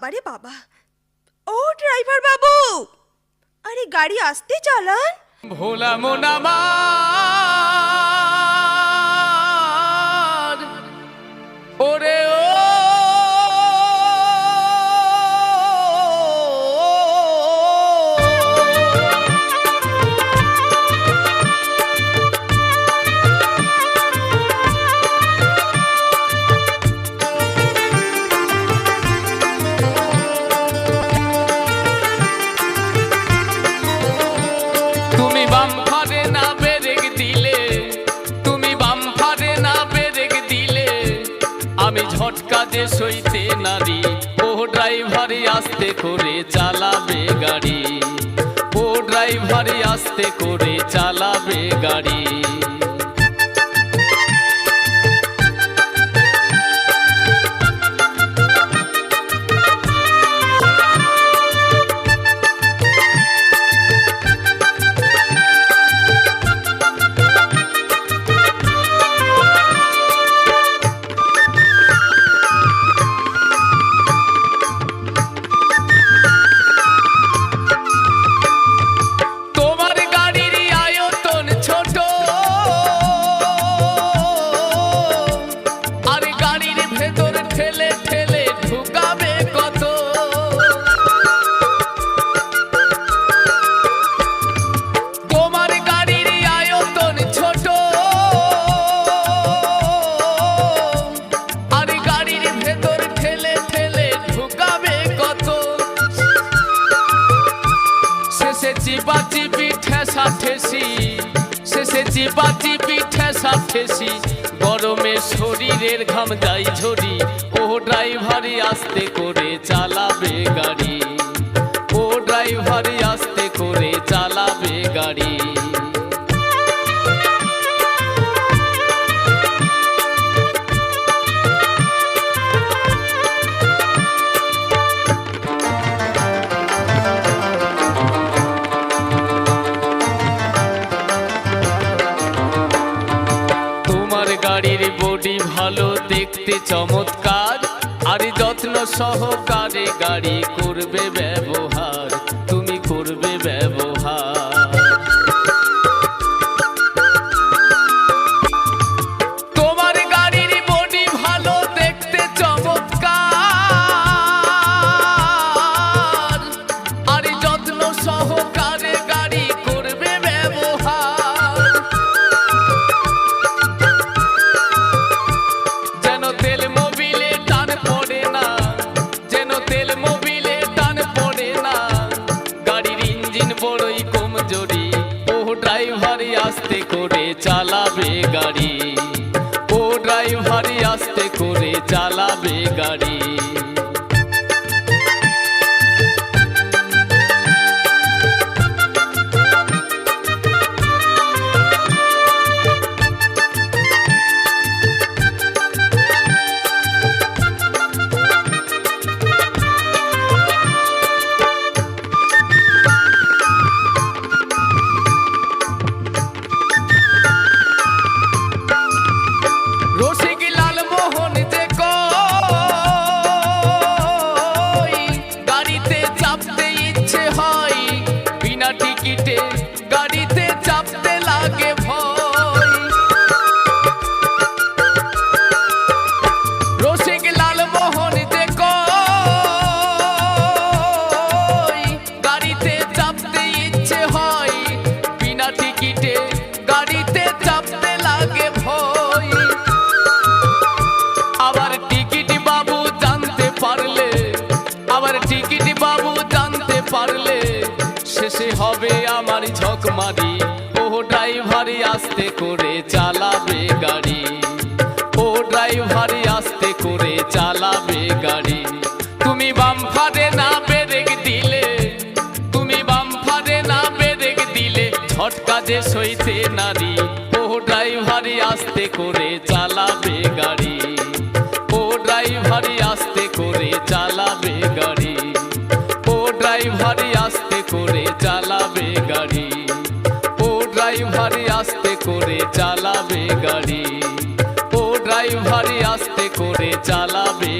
বাবারে বাবা, ও ড্রাইভার বাবু, আরে গাড়ি আস্তে চালান। ভোলা মন আমার ওরে ও ঝটকা যে সইতে নারী, ও ড্রাইভারি আস্তে করে চালাবে গাড়ি, ও ড্রাইভারি আস্তে করে চালাবে গাড়ি। গরমে শরীরের ঘাম যায় ঝরি, ও ড্রাইভারি আস্তে করে চালাবে গাড়ি, ও ড্রাইভারি আস্তে করে চালাবে গাড়ি। গাড়ির বডি ভালো দেখতে চমৎকার, আর যত্ন সহকারে গাড়ি করবে ব্যবহার, তুমি করবে ব্যবহার। তোমার গাড়ির বডি ভালো দেখতে চমৎকার, আর যত্ন সহকারে গাড়ি করবে ব্যবহার। আস্তে করে চালাবে গাড়ি, ও ড্রাইভারি আস্তে করে চালাবে গাড়ি। গাড়িতে চাপতে লাগে ভয়, রসিক লালমোহন যে কই গাড়িতে চাপতে ইচ্ছে হয়, বিনা টিকিটে গাড়িতে চাপতে লাগে ভয়। আবার টিকিট বাবু জানতে পারলে, আবার টিকিট বাবু জানতে পারলে শেষে হবে আমার ঝকমারি, ও ড্রাইভারি আস্তে করে চালাবে গাড়ি, ও ড্রাইভারি আস্তে করে চালাবে গাড়ি। তুমি বাম্পারে না ব্রেক দিলে, তুমি বাম্পারে না ব্রেক দিলে ঝটকা যে সইতে নারী, ও ড্রাইভারি আস্তে করে চালাবে গাড়ি, ও ড্রাইভারি আস্তে করে চালাবে গাড়ি, ও ড্রাইভারি আস্তে করে চালাবে গাড়ি, ও ড্রাইভারি আস্তে করে চালাবে গাড়ি, ও ড্রাইভারি আস্তে করে চালাবে